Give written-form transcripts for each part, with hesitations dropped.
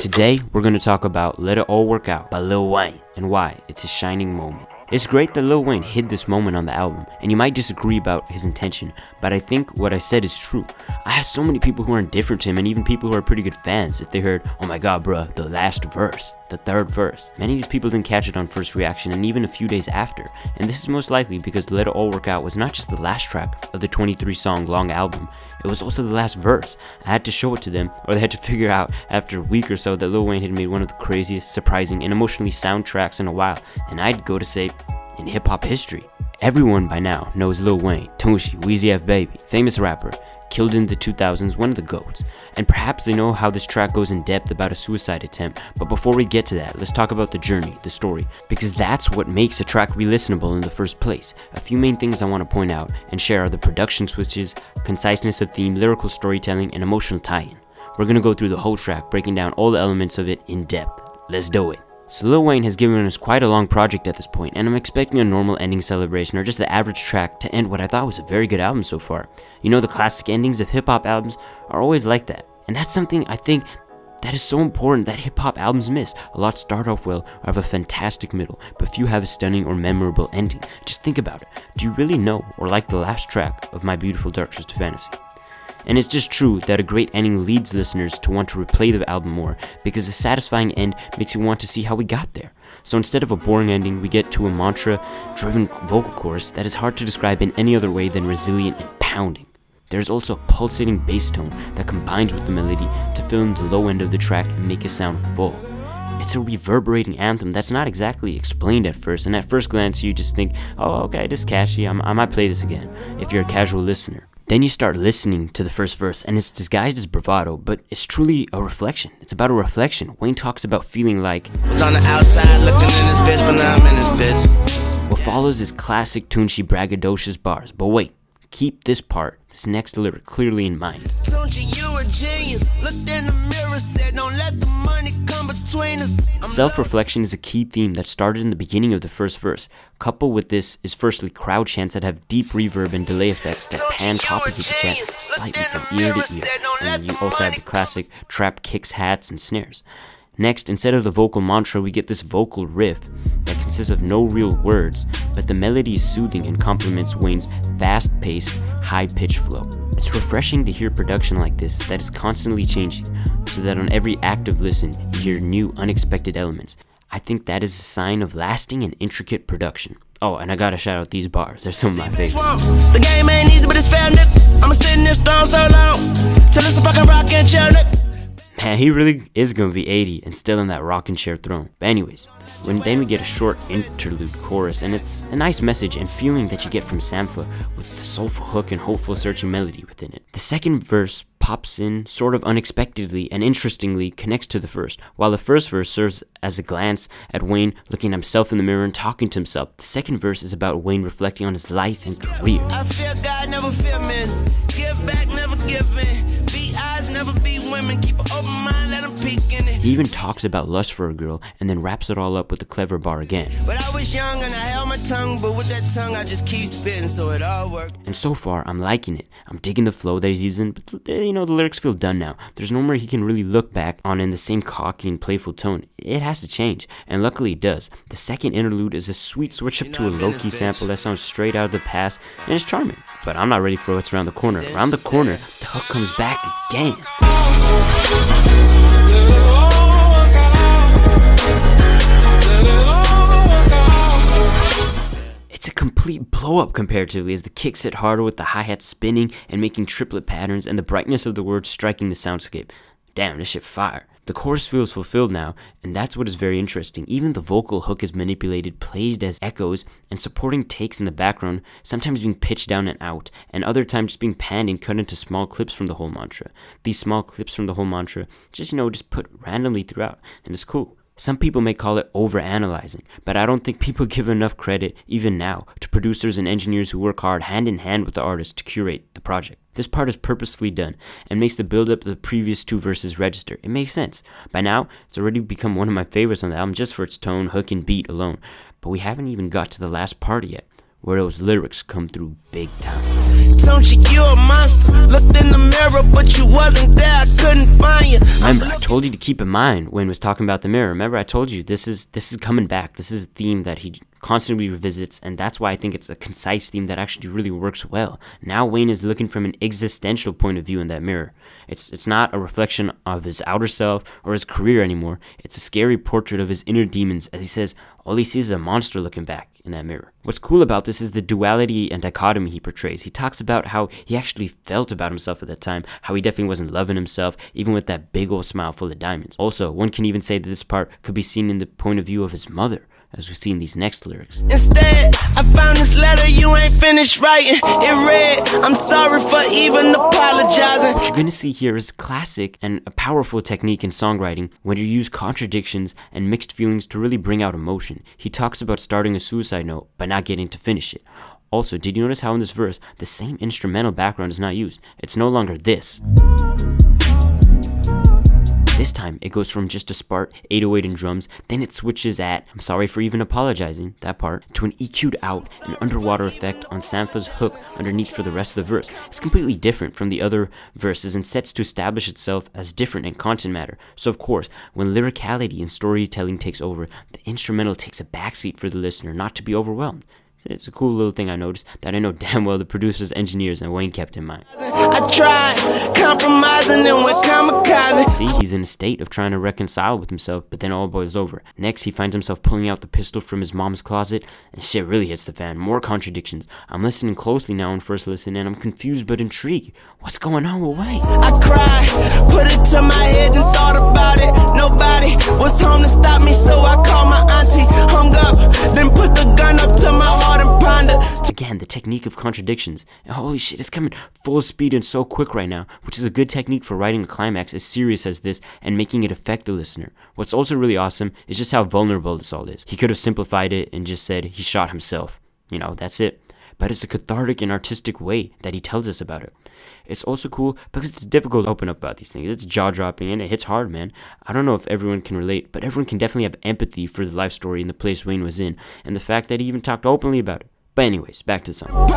Today, we're going to talk about Let It All Work Out by Lil Wayne and why it's a shining moment. It's great that Lil Wayne hid this moment on the album, and you might disagree about his intention, but I think what I said is true. I asked so many people who are indifferent to him, and even people who are pretty good fans, if they heard, "Oh my god bruh, the last verse, the third verse." Many of these people didn't catch it on first reaction, and even a few days after, and this is most likely because Let It All Work Out was not just the last track of the 23-song long album, it was also the last verse. I had to show it to them, or they had to figure out after a week or so that Lil Wayne had made one of the craziest, surprising, and emotionally sound tracks in a while, and I'd go to say, in hip-hop history. Everyone by now knows Lil Wayne, Tunechi, Weezy F Baby, famous rapper, killed in the 2000s, one of the GOATs, and perhaps they know how this track goes in depth about a suicide attempt, but before we get to that, let's talk about the journey, the story, because that's what makes a track re-listenable in the first place. A few main things I want to point out and share are the production switches, conciseness of theme, lyrical storytelling, and emotional tie-in. We're gonna go through the whole track, breaking down all the elements of it in depth. Let's do it. So Lil Wayne has given us quite a long project at this point, and I'm expecting a normal ending celebration or just the average track to end what I thought was a very good album so far. You know, the classic endings of hip-hop albums are always like that, and that's something I think that is so important that hip-hop albums miss. A lot start off well or have a fantastic middle, but few have a stunning or memorable ending. Just think about it. Do you really know or like the last track of My Beautiful Dark Twisted Fantasy? And it's just true that a great ending leads listeners to want to replay the album more, because a satisfying end makes you want to see how we got there. So instead of a boring ending, we get to a mantra-driven vocal chorus that is hard to describe in any other way than resilient and pounding. There's also a pulsating bass tone that combines with the melody to fill in the low end of the track and make it sound full. It's a reverberating anthem that's not exactly explained at first, and at first glance you just think, oh okay, this is catchy, I might play this again, if you're a casual listener. Then you start listening to the first verse, and it's disguised as bravado, but it's truly a reflection. It's about a reflection. Wayne talks about feeling like was on the outside looking in this bitch, but now I'm in this bitch. What follows is classic Tunechi braggadocious bars, but wait, keep this part, this next lyric clearly in mind. Tunechi, you a genius. Looked in the mirror, said don't let the money come between us. Self-reflection is a key theme that started in the beginning of the first verse. Coupled with this is firstly crowd chants that have deep reverb and delay effects that pan copies of the chant slightly from ear to ear. And you also have the classic trap kicks, hats, and snares. Next, instead of the vocal mantra, we get this vocal riff that consists of no real words, but the melody is soothing and complements Wayne's fast-paced, high-pitched flow. It's refreshing to hear production like this that is constantly changing, so that on every active listen, you hear new, unexpected elements. I think that is a sign of lasting and intricate production. Oh, and I gotta shout out these bars, they're some of my favorites. The game ain't easy, but it's fair, nigga. I'ma sit in this throne so long, till it's a fucking rockin' chair, nigga. Man, he really is gonna be 80 and still in that rocking chair throne. But anyways, then we get a short interlude chorus, and it's a nice message and feeling that you get from Sampha with the soulful hook and hopeful searching melody within it. The second verse pops in sort of unexpectedly and interestingly connects to the first. While the first verse serves as a glance at Wayne looking at himself in the mirror and talking to himself, the second verse is about Wayne reflecting on his life and career. I fear God, never fear men. Give back, never give in. Be eyes, never be women. Keep an open mind, let them peek in it. He even talks about lust for a girl and then wraps it all up with a clever bar again. But I was young and I held my tongue, but with that tongue I just keep spitting, so it all worked. And so far, I'm liking it. I'm digging the flow that he's using, but the lyrics feel done now. There's no more he can really look back on in the same cocky and playful tone. It has to change, and luckily it does. The second interlude is a sweet switch up to a low-key sample that sounds straight out of the past, and it's charming. But I'm not ready for what's around the corner. Around the corner, the hook comes back again. It's a complete blow-up comparatively as the kicks hit harder with the hi-hat spinning and making triplet patterns and the brightness of the words striking the soundscape. Damn, this shit fire. The chorus feels fulfilled now, and that's what is very interesting. Even the vocal hook is manipulated, placed as echoes, and supporting takes in the background, sometimes being pitched down and out, and other times just being panned and cut into small clips from the whole mantra. These small clips from the whole mantra, just put randomly throughout, and it's cool. Some people may call it overanalyzing, but I don't think people give enough credit, even now, to producers and engineers who work hard hand in hand with the artist to curate the project. This part is purposefully done and makes the build-up of the previous two verses register. It makes sense. By now, it's already become one of my favorites on the album just for its tone, hook, and beat alone. But we haven't even got to the last part yet, where those lyrics come through big time. Don't you a monster? Looked in the mirror, but you wasn't there. I couldn't find you. Remember, I told you to keep in mind when was talking about the mirror. Remember, I told you this is coming back. This is a theme that he constantly revisits, and that's why I think it's a concise theme that actually really works well. Now Wayne is looking from an existential point of view in that mirror. It's not a reflection of his outer self or his career anymore. It's a scary portrait of his inner demons, as he says all he sees is a monster looking back in that mirror. What's cool about this is the duality and dichotomy he portrays. He talks about how he actually felt about himself at that time, how he definitely wasn't loving himself, even with that big old smile full of diamonds. Also, one can even say that this part could be seen in the point of view of his mother, as we see in these next lyrics. Instead, I found this letter you ain't finished writing. It read, I'm sorry for even apologizing. What you're going to see here is classic and a powerful technique in songwriting when you use contradictions and mixed feelings to really bring out emotion. He talks about starting a suicide note but not getting to finish it. Also, did you notice how in this verse, the same instrumental background is not used? It's no longer this. This time, it goes from just a spark, 808 and drums, then it switches at, I'm sorry for even apologizing, that part, to an EQ'd out, an underwater effect on Sampha's hook underneath for the rest of the verse. It's completely different from the other verses and sets to establish itself as different in content matter. So of course, when lyricality and storytelling takes over, the instrumental takes a backseat for the listener not to be overwhelmed. It's a cool little thing I noticed that I know damn well the producers, engineers, and Wayne kept in mind. I tried compromising and went kamikaze. See, he's in a state of trying to reconcile with himself, but then all boils over. Next, he finds himself pulling out the pistol from his mom's closet, and shit really hits the fan. More contradictions. I'm listening closely now on first listen, and I'm confused but intrigued. What's going on with Wayne? I cried, put it to my head and thought about it. Nobody was home to stop me, so I called my auntie, hung up, then put the gun up to my heart and pondered. Again, the technique of contradictions. And holy shit, it's coming full speed and so quick right now, which is a good technique for writing a climax as serious as this and making it affect the listener. What's also really awesome is just how vulnerable this all is. He could have simplified it and just said he shot himself. You know, that's it. But it's a cathartic and artistic way that he tells us about it. It's also cool because it's difficult to open up about these things. It's jaw-dropping and it hits hard, man. I don't know if everyone can relate, but everyone can definitely have empathy for the life story and the place Wayne was in, and the fact that he even talked openly about it. But anyways, back to the song.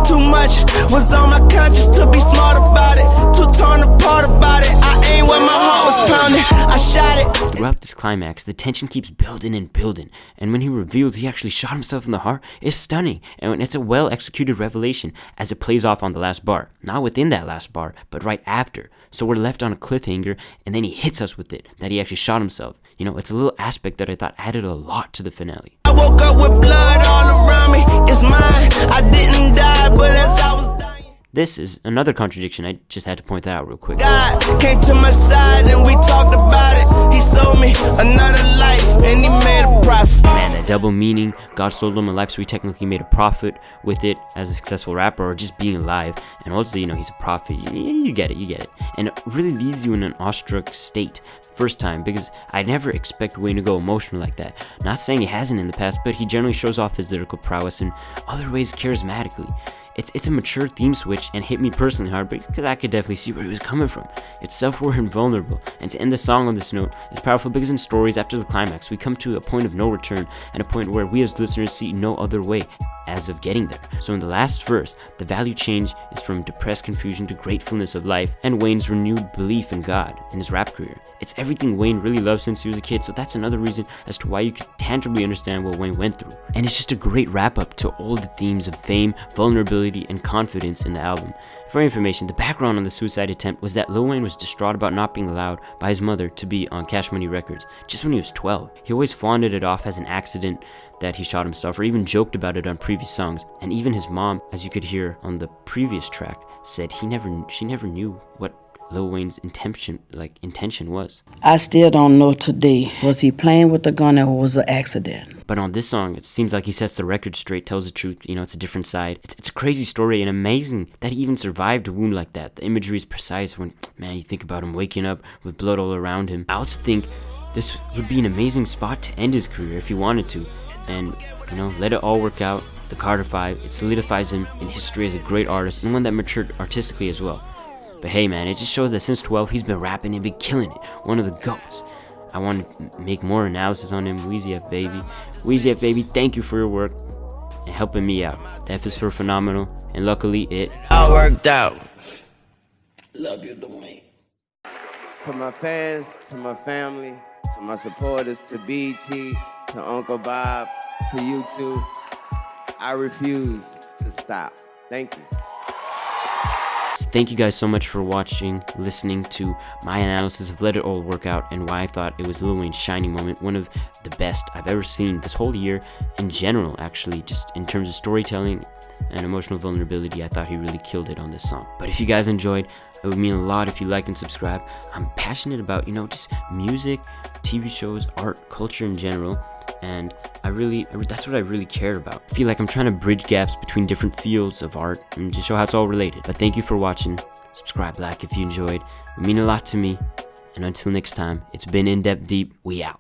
Too much was on my conscience to be smart about it. Too torn apart about it. I ain't where my heart was pounding. I shot it. Throughout this climax, the tension keeps building and building, and when he reveals he actually shot himself in the heart, it's stunning, and it's a well-executed revelation as it plays off on the last bar. Not within that last bar, but right after. So we're left on a cliffhanger, and then he hits us with it, that he actually shot himself. You know, it's a little aspect that I thought added a lot to the finale. I woke up with blood all around me. It's mine. I didn't die, but as I was dying, This is another contradiction. I just had to point that out real quick. God came to my side and we talked about it. He sold me another life and he made a profit. Man, that double meaning. God sold him a life, so he technically made a profit with it as a successful rapper or just being alive. And also, you know, he's a prophet. You get it. And it really leaves you in an awestruck state first time, because I never expect Wayne to go emotional like that. Not saying he hasn't in the past, but he generally shows off his lyrical prowess in other ways charismatically. It's a mature theme switch and hit me personally hard because I could definitely see where he was coming from. It's self-aware and vulnerable, and to end the song on this note is powerful because in stories after the climax we come to a point of no return and a point where we as listeners see no other way as of getting there. So in the last verse, the value change is from depressed confusion to gratefulness of life and Wayne's renewed belief in God in his rap career. It's everything Wayne really loved since he was a kid, so that's another reason as to why you can tangibly understand what Wayne went through. And it's just a great wrap up to all the themes of fame, vulnerability, and confidence in the album. For information, the background on the suicide attempt was that Lil Wayne was distraught about not being allowed by his mother to be on Cash Money Records just when he was 12. He always flaunted it off as an accident that he shot himself, or even joked about it on previous songs. And even his mom, as you could hear on the previous track, said she never knew what Lil Wayne's intention was. I still don't know today. Was he playing with the gun or was it an accident? But on this song, it seems like he sets the record straight, tells the truth. You know, it's a different side. It's a crazy story and amazing that he even survived a wound like that. The imagery is precise when, man, you think about him waking up with blood all around him. I also think this would be an amazing spot to end his career if he wanted to. And, you know, let it all work out. The Carter 5, it solidifies him in history as a great artist and one that matured artistically as well. But hey man, it just shows that since 12 he's been rapping and been killing it. One of the GOATs. I want to make more analysis on him. Weezy F baby, thank you for your work. and helping me out. The F is for phenomenal, and luckily it all worked out. Love you, Dwayne. To my fans, to my family, to my supporters, to BT, to Uncle Bob, to you two, I refuse to stop. Thank you. So thank you guys so much for watching, listening to my analysis of Let It All Work Out and why I thought it was Lil Wayne's shining moment, one of the best I've ever seen this whole year in general, actually, just in terms of storytelling and emotional vulnerability. I thought he really killed it on this song. But if you guys enjoyed, it would mean a lot if you like and subscribe. I'm passionate about, just music, TV shows, art, culture in general, and that's what I really care about. I feel like I'm trying to bridge gaps between different fields of art and just show how it's all related. But thank you for watching. Subscribe, like if you enjoyed. It would mean a lot to me. And until next time, it's been InDepthDeep. We out.